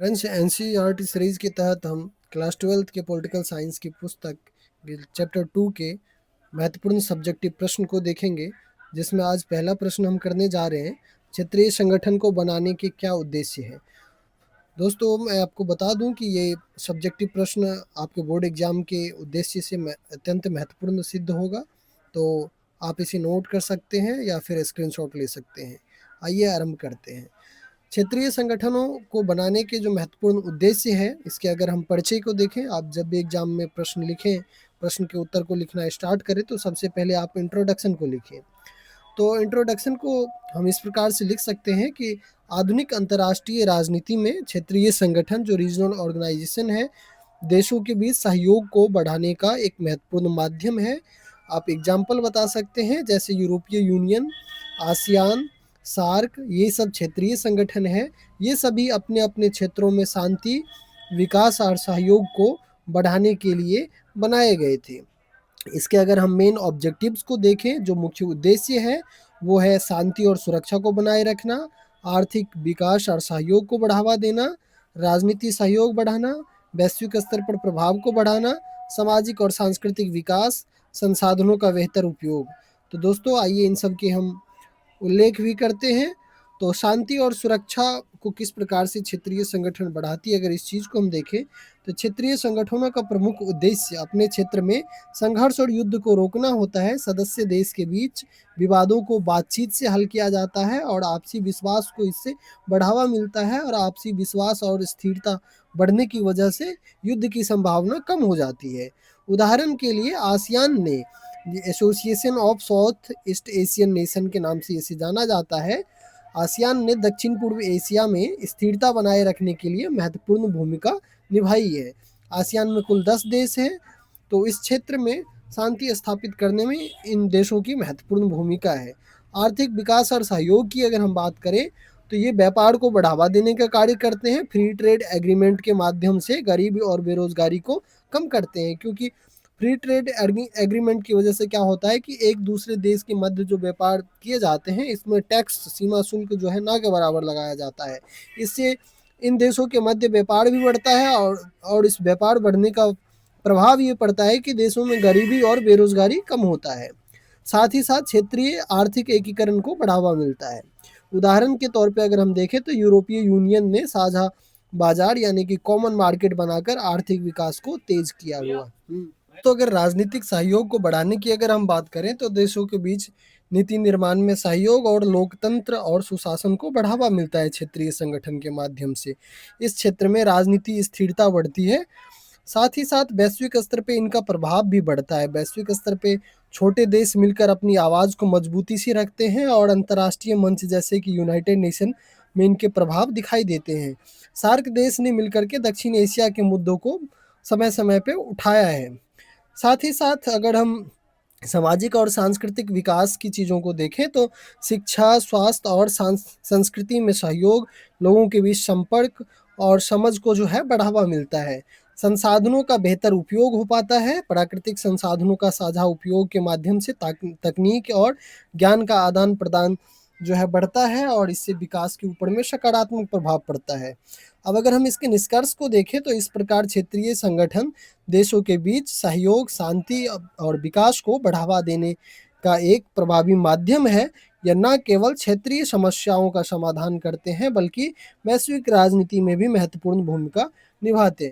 Friends, NCERT series के तहत हम क्लास 12th के पॉलिटिकल साइंस की पुस्तक चैप्टर 2 के महत्वपूर्ण सब्जेक्टिव प्रश्न को देखेंगे, जिसमें आज पहला प्रश्न हम करने जा रहे हैं। क्षेत्रीय संगठन को बनाने के क्या उद्देश्य है। दोस्तों, मैं आपको बता दूं कि ये सब्जेक्टिव प्रश्न आपके बोर्ड एग्जाम के उद्देश्य से अत्यंत महत्वपूर्ण सिद्ध होगा। तो आप इसे नोट कर सकते हैं या फिर स्क्रीनशॉट ले सकते हैं। आइए आरंभ करते हैं। क्षेत्रीय संगठनों को बनाने के जो महत्वपूर्ण उद्देश्य है, इसके अगर हम परिचय को देखें, आप जब भी एग्जाम में प्रश्न लिखें, प्रश्न के उत्तर को लिखना स्टार्ट करें, तो सबसे पहले आप इंट्रोडक्शन को लिखें। तो इंट्रोडक्शन को हम इस प्रकार से लिख सकते हैं कि आधुनिक अंतर्राष्ट्रीय राजनीति में क्षेत्रीय संगठन जो रीजनल ऑर्गेनाइजेशन है, देशों के बीच सहयोग को बढ़ाने का एक महत्वपूर्ण माध्यम है। आप एग्जाम्पल बता सकते हैं, जैसे यूरोपीय यूनियन, आसियान, सार्क, ये सब क्षेत्रीय संगठन है। ये सभी अपने अपने क्षेत्रों में शांति, विकास और सहयोग को बढ़ाने के लिए बनाए गए थे। इसके अगर हम मेन ऑब्जेक्टिव्स को देखें, जो मुख्य उद्देश्य है वो है शांति और सुरक्षा को बनाए रखना, आर्थिक विकास और सहयोग को बढ़ावा देना, राजनीति सहयोग बढ़ाना, वैश्विक स्तर पर प्रभाव को बढ़ाना, सामाजिक और सांस्कृतिक विकास, संसाधनों का बेहतर उपयोग। तो दोस्तों, आइए इन सब के हम उल्लेख भी करते हैं। तो शांति और सुरक्षा को किस प्रकार से क्षेत्रीय संगठन बढ़ाती है, अगर इस चीज़ को हम देखें, तो क्षेत्रीय संगठनों का प्रमुख उद्देश्य अपने क्षेत्र में संघर्ष और युद्ध को रोकना होता है। सदस्य देश के बीच विवादों को बातचीत से हल किया जाता है और आपसी विश्वास को इससे बढ़ावा मिलता है, और आपसी विश्वास और स्थिरता बढ़ने की वजह से युद्ध की संभावना कम हो जाती है। उदाहरण के लिए आसियान ने, association of south east Asian nation के नाम से इसे जाना जाता है, आसियान ने दक्षिण पूर्व एशिया में स्थिरता बनाए रखने के लिए महत्वपूर्ण भूमिका निभाई है। आसियान में कुल 10 देश हैं, तो इस क्षेत्र में शांति स्थापित करने में इन देशों की महत्वपूर्ण भूमिका है। आर्थिक विकास और सहयोग की अगर हम बात करें, तो ये व्यापार को बढ़ावा देने का कार्य करते हैं। फ्री ट्रेड एग्रीमेंट के माध्यम से गरीबी और बेरोजगारी को कम करते हैं, क्योंकि फ्री ट्रेड एग्रीमेंट की वजह से क्या होता है कि एक दूसरे देश के मध्य जो व्यापार किए जाते हैं, इसमें टैक्स सीमा शुल्क जो है ना के बराबर लगाया जाता है। इससे इन देशों के मध्य व्यापार भी बढ़ता है, और इस व्यापार बढ़ने का प्रभाव ये पड़ता है कि देशों में गरीबी और बेरोजगारी कम होता है। साथ ही साथ क्षेत्रीय आर्थिक एकीकरण को बढ़ावा मिलता है। उदाहरण के तौर पे अगर हम देखें, तो यूरोपीय यूनियन ने साझा बाजार यानी कि कॉमन मार्केट बनाकर आर्थिक विकास को तेज किया हुआ। तो अगर राजनीतिक सहयोग को बढ़ाने की अगर हम बात करें, तो देशों के बीच नीति निर्माण में सहयोग और लोकतंत्र और सुशासन को बढ़ावा मिलता है क्षेत्रीय संगठन के माध्यम से। इस क्षेत्र में राजनीति स्थिरता बढ़ती है। साथ ही साथ वैश्विक स्तर पे इनका प्रभाव भी बढ़ता है। वैश्विक स्तर पे छोटे देश मिलकर अपनी आवाज़ को मजबूती से रखते हैं, और अंतर्राष्ट्रीय मंच जैसे कि यूनाइटेड नेशन में इनके प्रभाव दिखाई देते हैं। सार्क देश ने मिलकर के दक्षिण एशिया के मुद्दों को समय समय पे उठाया है। साथ ही साथ अगर हम सामाजिक और सांस्कृतिक विकास की चीज़ों को देखें, तो शिक्षा, स्वास्थ्य और संस्कृति में सहयोग, लोगों के बीच संपर्क और समझ को जो है बढ़ावा मिलता है। संसाधनों का बेहतर उपयोग हो पाता है। प्राकृतिक संसाधनों का साझा उपयोग के माध्यम से तकनीक और ज्ञान का आदान प्रदान जो है बढ़ता है, और इससे विकास के ऊपर में सकारात्मक प्रभाव पड़ता है। अब अगर हम इसके निष्कर्ष को देखें, तो इस प्रकार क्षेत्रीय संगठन देशों के बीच सहयोग, शांति और विकास को बढ़ावा देने का एक प्रभावी माध्यम है। यह न केवल क्षेत्रीय समस्याओं का समाधान करते हैं, बल्कि वैश्विक राजनीति में भी महत्वपूर्ण भूमिका निभाते हैं।